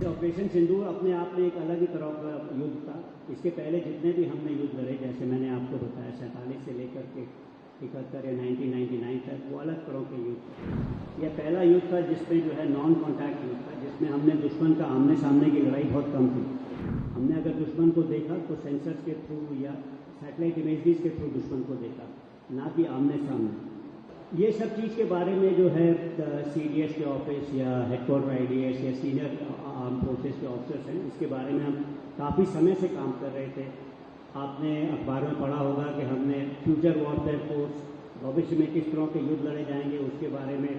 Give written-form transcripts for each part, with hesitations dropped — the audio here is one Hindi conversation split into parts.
ऑपरेशन सिंदूर अपने आप में एक अलग ही तरह का युद्ध था। इसके पहले जितने भी हमने युद्ध लड़े, जैसे मैंने आपको बताया 47 से लेकर के 71 या 1999 तक, वो अलग तरह के युद्ध थे। यह पहला युद्ध था जिसमें जो है नॉन कॉन्टैक्ट युद्ध था, जिसमें हमने दुश्मन का आमने सामने की लड़ाई बहुत कम थी। हमने अगर दुश्मन को देखा तो सेंसर्स के थ्रू या सैटेलाइट इमेजरीज के थ्रू दुश्मन को देखा, ना कि आमने सामने। ये सब चीज़ के बारे में जो है CDS के ऑफिस या हेडक्वार्टर IDS या सीनियर आर्म फोर्सेस के ऑफिसर्स हैं, इसके बारे में हम काफ़ी समय से काम कर रहे थे। आपने अखबार में पढ़ा होगा कि हमने फ्यूचर वॉरफेयर फोर्स, भविष्य में किस तरह के युद्ध लड़े जाएंगे उसके बारे में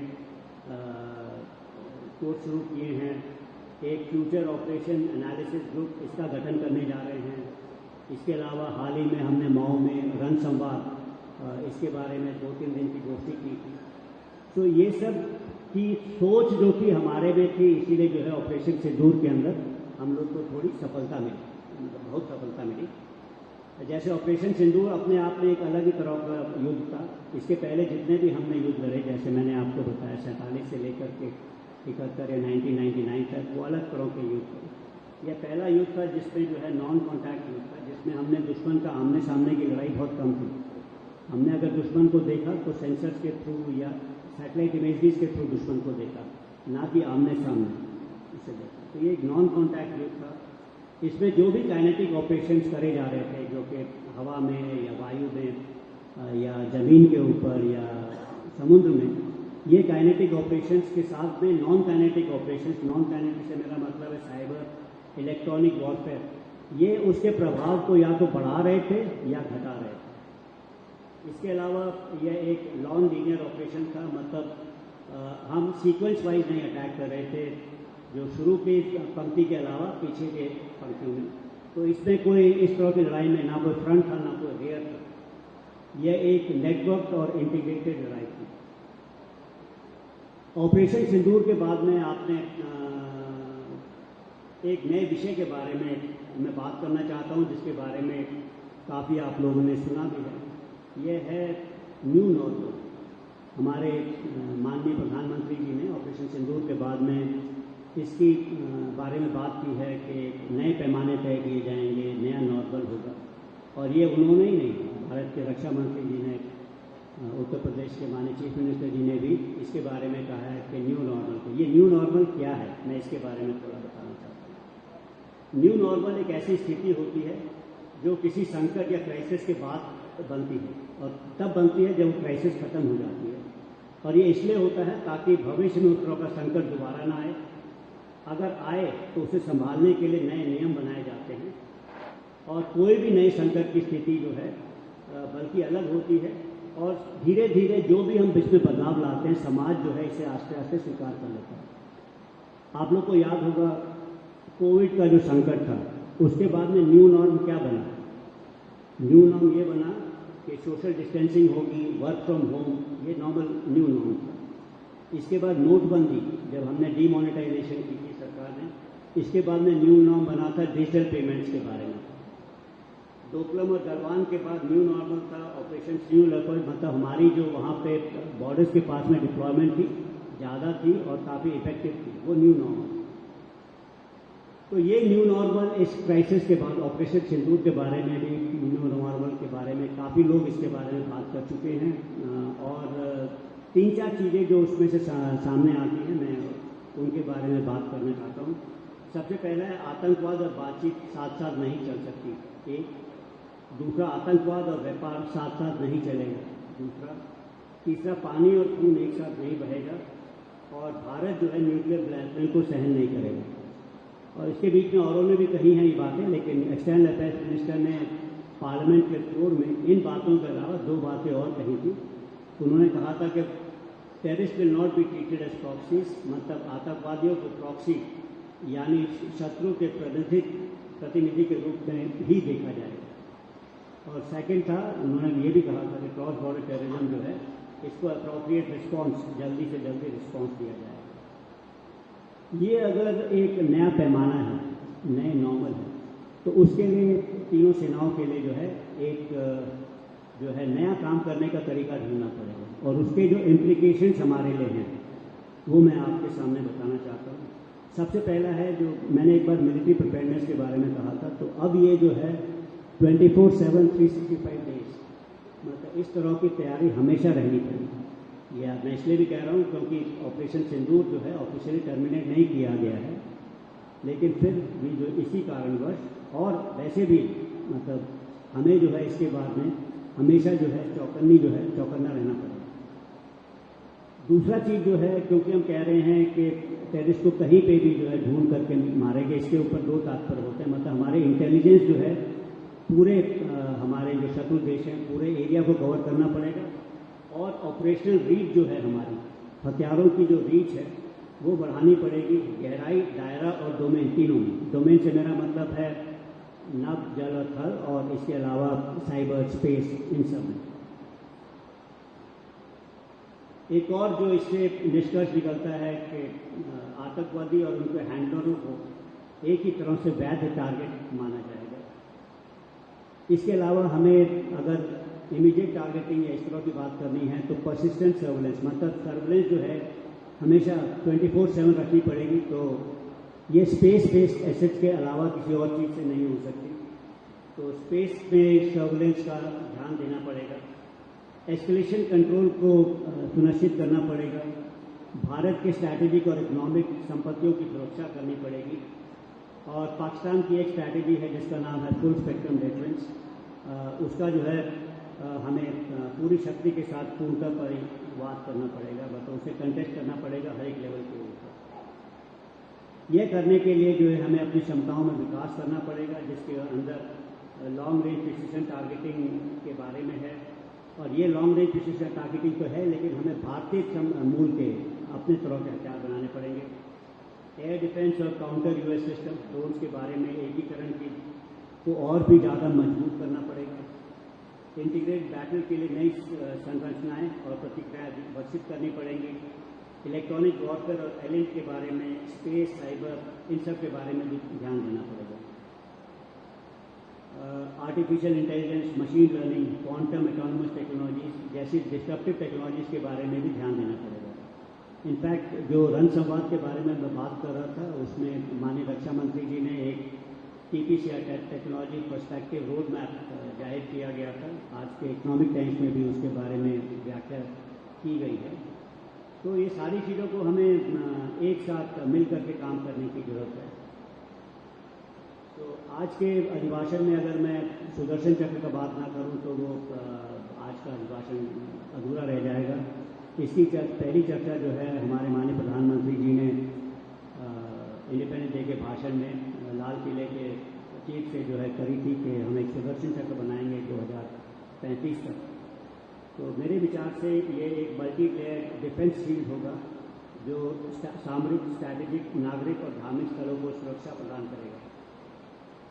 कोर्स शुरू किए हैं। एक फ्यूचर ऑपरेशन एनालिसिस ग्रुप, इसका गठन करने जा रहे हैं। इसके अलावा हाल ही में हमने मऊ में रणसंवाद, इसके बारे में 2-3 दिन की गोष्ठी की थी। तो ये सब की सोच जो कि हमारे में थी, इसीलिए जो है ऑपरेशन सिंदूर के अंदर हम लोग को थोड़ी सफलता मिली, मतलब बहुत सफलता मिली। जैसे ऑपरेशन सिंदूर अपने आप में एक अलग ही तरह का युद्ध था। इसके पहले जितने भी हमने युद्ध लड़े, जैसे मैंने आपको बताया 47 से लेकर के 71 या 1999 तक, वो अलग तरह के युद्ध थे। यह पहला युद्ध था जिसमें जो है नॉन कॉन्टैक्ट युद्ध था, जिसमें हमने दुश्मन का आमने सामने की लड़ाई बहुत कम थी। हमने अगर दुश्मन को देखा तो सेंसर्स के थ्रू या सैटेलाइट इमेजरीज के थ्रू दुश्मन को देखा, ना कि आमने सामने इसे देखा। तो ये एक नॉन कॉन्टैक्ट युद्ध था। इसमें जो भी काइनेटिक ऑपरेशंस करे जा रहे थे, जो कि हवा में या वायु में या ज़मीन के ऊपर या समुद्र में, ये काइनेटिक ऑपरेशंस के साथ में non kinetic operations, non kinetic से मेरा मतलब है साइबर, इलेक्ट्रॉनिक वॉरफेयर, ये उसके प्रभाव को या तो बढ़ा रहे थे या घटा रहे थे। इसके अलावा यह एक नॉन लीनियर ऑपरेशन था, मतलब हम सीक्वेंस वाइज नहीं अटैक कर रहे थे, जो शुरू की पंक्ति के अलावा पीछे के पंक्ति में। तो इसमें कोई इस तरह की लड़ाई में ना कोई फ्रंट था ना कोई रेयर था। यह एक नेटवर्क और इंटीग्रेटेड लड़ाई थी। ऑपरेशन सिंदूर के बाद में आपने एक नए विषय के बारे में मैं बात करना चाहता हूं, जिसके बारे में काफ़ी आप लोगों ने सुना भी है। यह है न्यू नॉर्मल। हमारे माननीय प्रधानमंत्री जी ने ऑपरेशन सिंदूर के बाद में इसकी बारे में बात की है कि नए पैमाने तय किए जाएंगे, नया नॉर्मल होगा। और ये उन्होंने ही नहीं, भारत के रक्षा मंत्री जी ने, उत्तर प्रदेश के माननीय चीफ मिनिस्टर जी ने भी इसके बारे में कहा है कि न्यू नॉर्मल को। ये न्यू नॉर्मल क्या है, मैं इसके बारे में थोड़ा बताना चाहता हूँ। न्यू नॉर्मल एक ऐसी स्थिति होती है जो किसी संकट या क्राइसिस के बाद बनती है, और तब बनती है जब क्राइसिस खत्म हो जाती है। और ये इसलिए होता है ताकि भविष्य में उस तरह का संकट दोबारा ना आए। अगर आए तो उसे संभालने के लिए नए नियम बनाए जाते हैं, और कोई भी नई संकट की स्थिति जो है बल्कि अलग होती है, और धीरे धीरे जो भी हम इसमें बदलाव लाते हैं, समाज जो है इसे आस्ते आस्ते स्वीकार कर लेता है। आप लोग को याद होगा कोविड का जो संकट था, उसके बाद में न्यू नॉर्म क्या बना? न्यू नॉर्म ये बना कि सोशल डिस्टेंसिंग होगी, वर्क फ्रॉम होम, ये नॉर्मल न्यू नॉर्म था। इसके बाद नोटबंदी, जब हमने डीमोनेटाइजेशन की थी सरकार ने, इसके बाद में न्यू नॉर्म बना था डिजिटल पेमेंट्स के बारे में। डोकलम और गलवान के बाद न्यू नॉर्मल था ऑपरेशन न्यू लेपर्ड, मतलब हमारी जो वहाँ पे बॉर्डर्स के पास में डिप्लॉयमेंट थी, ज़्यादा थी और काफ़ी इफेक्टिव थी, वो न्यू नॉर्मल। तो ये न्यू नॉर्मल इस क्राइसिस के बाद ऑपरेशन सिंदूर के बारे में भी, न्यू नॉर्मल के बारे में काफ़ी लोग इसके बारे में बात कर चुके हैं। और 3-4 चीज़ें जो उसमें से सामने आती हैं, मैं उनके बारे में बात करना चाहता हूँ। सबसे पहला है आतंकवाद और बातचीत साथ साथ नहीं चल सकती, एक। दूसरा, आतंकवाद और व्यापार साथ साथ नहीं चलेगा, दूसरा। तीसरा, पानी और खून एक साथ नहीं बहेगा। और भारत जो है न्यूक्लियर ब्लैकमेल को सहन नहीं करेगा। और इसके बीच में औरों ने भी कही हैं ये बातें, लेकिन एक्सटर्नल अफेयर्स मिनिस्टर ने पार्लियामेंट के फ्लोर में इन बातों के अलावा 2 बातें और कही थी। उन्होंने कहा था कि terrorist will not be treated as proxies, मतलब आतंकवादियों को प्रॉक्सी यानी शत्रु के प्रतिनिधि के रूप में ही देखा जाएगा। और सेकंड था, उन्होंने ये भी कहा था कि क्रॉस बॉर्डर टेररिज्म जो है, इसको अप्रोप्रिएट रिस्पॉन्स, जल्दी से जल्दी रिस्पॉन्स दिया जाएगा। ये अगर एक नया पैमाना है, नए नॉर्मल है, तो उसके लिए तीनों सेनाओं के लिए जो है एक जो है नया काम करने का तरीका ढूंढना पड़ेगा। और उसके जो इम्प्लीकेशंस हमारे लिए हैं वो मैं आपके सामने बताना चाहता हूँ। सबसे पहला है जो मैंने एक बार मिलिट्री प्रिपेयरनेस के बारे में कहा था, तो अब ये जो है 24/7 365 डेज, मतलब इस तरह की तैयारी हमेशा रहनी पड़ेगी। या मैं इसलिए भी कह रहा हूँ क्योंकि ऑपरेशन सिंदूर जो है ऑफिशियली टर्मिनेट नहीं किया गया है, लेकिन फिर भी जो इसी कारणवश और वैसे भी मतलब हमें जो है इसके बाद में हमेशा जो है चौकन्ना रहना पड़ेगा। दूसरा चीज़ जो है, क्योंकि हम कह रहे हैं कि टेररिस्ट को कहीं पे भी जो है ढूंढ करके मारेंगे, इसके ऊपर दो तात्पर्य होते हैं। मतलब हमारे इंटेलिजेंस जो है पूरे हमारे जो शत्रु देश हैं पूरे एरिया को कवर करना पड़ेगा, और ऑपरेशनल रीच जो है हमारी हथियारों की जो रीच है वो बढ़ानी पड़ेगी, गहराई, दायरा और डोमेन, तीनों में। डोमेन से मेरा मतलब है नभ, जल और थल, और इसके अलावा साइबर, स्पेस, इन सब में। एक और जो इससे निष्कर्ष निकलता है कि आतंकवादी और उनके हैंडलरों को एक ही तरह से वैध टारगेट माना जाएगा। इसके अलावा हमें अगर इमीडिएट टारगेटिंग या इस तरह की बात करनी है तो परसिस्टेंट सर्वेलेंस, मतलब सर्वेलेंस जो है हमेशा 24/7 रखनी पड़ेगी। तो ये स्पेस बेस्ड एसेट्स के अलावा किसी और चीज़ से नहीं हो सकती। तो स्पेस में सर्वेलेंस का ध्यान देना पड़ेगा। एस्केलेशन कंट्रोल को सुनिश्चित करना पड़ेगा। भारत के स्ट्रैटेजिक और इकोनॉमिक संपत्तियों की सुरक्षा करनी पड़ेगी। और पाकिस्तान की एक स्ट्रैटेजी है जिसका नाम है फुल स्पेक्ट्रम डिफेंस, उसका जो है हमें पूरी शक्ति के साथ पूर्णतः परिवाद करना पड़ेगा, मतलब उसे कंटेस्ट करना पड़ेगा हर एक लेवल के ऊपर। यह करने के लिए जो है हमें अपनी क्षमताओं में विकास करना पड़ेगा, जिसके अंदर लॉन्ग रेंज प्रिसिशन टारगेटिंग के बारे में है। और ये लॉन्ग रेंज प्रिसिशन टारगेटिंग तो है, लेकिन हमें भारतीय मूल के अपने तरह के हथियार बनाने पड़ेंगे। एयर डिफेंस और काउंटर यूएस सिस्टम, ड्रोन्स के बारे में एकीकरण की को और भी ज़्यादा मजबूत करना पड़ेगा। इंटीग्रेट बैटल के लिए नई संरचनाएं और प्रतिक्रियाएं विकसित करनी पड़ेंगी। इलेक्ट्रॉनिक वॉरफेयर और एलिट के बारे में, स्पेस, साइबर, इन सब के बारे में भी ध्यान देना पड़ेगा। Artificial intelligence, machine learning, quantum autonomous technologies जैसी डिस्ट्रप्टिव टेक्नोलॉजीज के बारे में भी ध्यान देना पड़ेगा। इनफैक्ट जो रण संवाद के बारे में मैं बात कर रहा था, उसमें माननीय रक्षा मंत्री जी ने एक TPCR technology perspective road map जाहिर किया गया था। आज के इकोनॉमिक टाइम्स में भी उसके बारे में व्याख्या की गई है। तो ये सारी चीज़ों को हमें एक साथ मिल करके काम करने की जरूरत है। तो आज के अभिभाषण में अगर मैं सुदर्शन चक्र का बात ना करूं तो वो आज का अभिभाषण अधूरा रह जाएगा। इसकी पहली चर्चा जो है हमारे माननीय प्रधानमंत्री जी ने इंडिपेंडेंस डे के भाषण में लाल किले के चीफ से जो है करी थी कि हम एक सुदर्शन चक्र बनाएंगे 2035 तक। तो मेरे विचार से ये एक मल्टी लेयर डिफेंस शील्ड होगा जो सामरिक, स्ट्रैटेजिक, नागरिक और धार्मिक स्थलों को सुरक्षा प्रदान करेगा।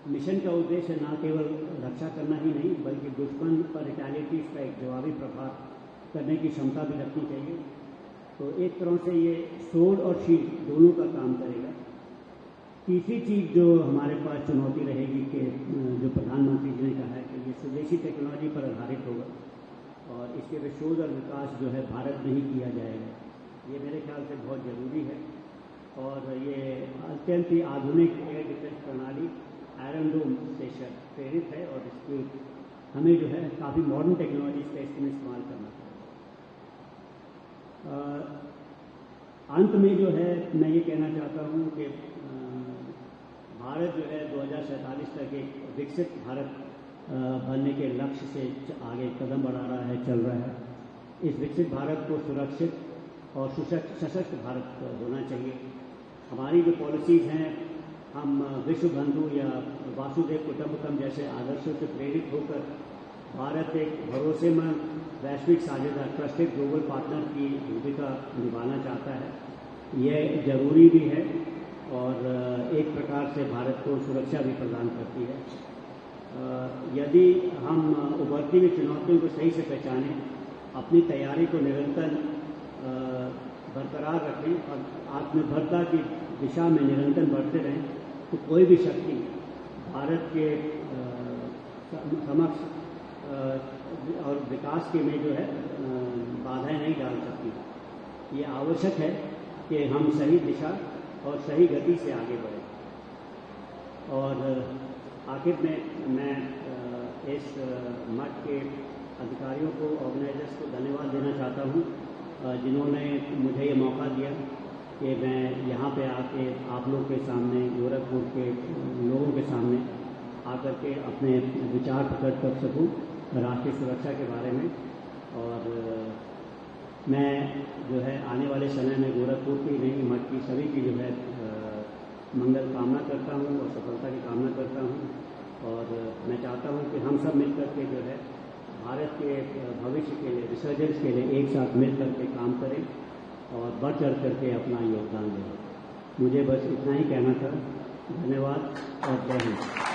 मिशन का उद्देश्य न केवल रक्षा करना ही नहीं, बल्कि दुश्मन पर रिटेलिएटिव का एक जवाबी प्रभाव करने की क्षमता भी रखनी चाहिए। तो एक तरह से ये सोल और शील्ड दोनों का काम करेगा। तीसरी चीज़ जो हमारे पास चुनौती रहेगी कि जो प्रधानमंत्री जी ने कहा है कि ये स्वदेशी टेक्नोलॉजी पर आधारित होगा और इसके पे शोध और विकास जो है भारत में ही किया जाएगा। ये मेरे ख्याल से बहुत ज़रूरी है। और ये अत्यंत ही आधुनिक एयर डिफेंस प्रणाली आयरन डोम से प्रेरित है और इसकी हमें जो है काफ़ी मॉडर्न टेक्नोलॉजीज का इसमें इस्तेमाल करना पड़ेगा। अंत में जो है मैं ये कहना चाहता हूँ कि भारत जो है 2047 तक एक विकसित भारत बनने के लक्ष्य से आगे कदम बढ़ा रहा है, चल रहा है। इस विकसित भारत को सुरक्षित और सशक्त भारत होना चाहिए। हमारी जो पॉलिसीज़ हैं, हम विश्व बंधु या वासुदेव कुटुंबकम जैसे आदर्शों से प्रेरित होकर भारत एक भरोसेमंद वैश्विक साझेदार, ट्रस्टेड ग्लोबल पार्टनर की भूमिका निभाना चाहता है। यह जरूरी भी है और एक प्रकार से भारत को सुरक्षा भी प्रदान करती है। यदि हम उभरती हुई चुनौतियों को सही से पहचानें, अपनी तैयारी को निरंतर बरकरार रखें और आत्मनिर्भरता की दिशा में निरंतर बढ़ते रहें, तो कोई भी शक्ति भारत के समक्ष और विकास के में जो है बाधाएं नहीं डाल सकती। ये आवश्यक है कि हम सही दिशा और सही गति से आगे बढ़े। और आखिर में मैं इस मठ के अधिकारियों को, ऑर्गेनाइजर्स को धन्यवाद देना चाहता हूँ, जिन्होंने मुझे ये मौका दिया कि मैं यहाँ पे आके आप लोग के सामने, गोरखपुर के लोगों के सामने आकर के अपने विचार प्रकट कर सकूँ राष्ट्रीय सुरक्षा के बारे में। और मैं जो है आने वाले समय में गोरखपुर की नहीं, मठ की सभी की जो है मंगल कामना करता हूँ और सफलता की कामना करता हूँ। और मैं चाहता हूँ कि हम सब मिलकर के जो है भारत के भविष्य के लिए, रिसर्जेंस के लिए एक साथ मिल करके काम करें और बढ़ चढ़ करके अपना योगदान दें। मुझे बस इतना ही कहना था। धन्यवाद और जय हिंद।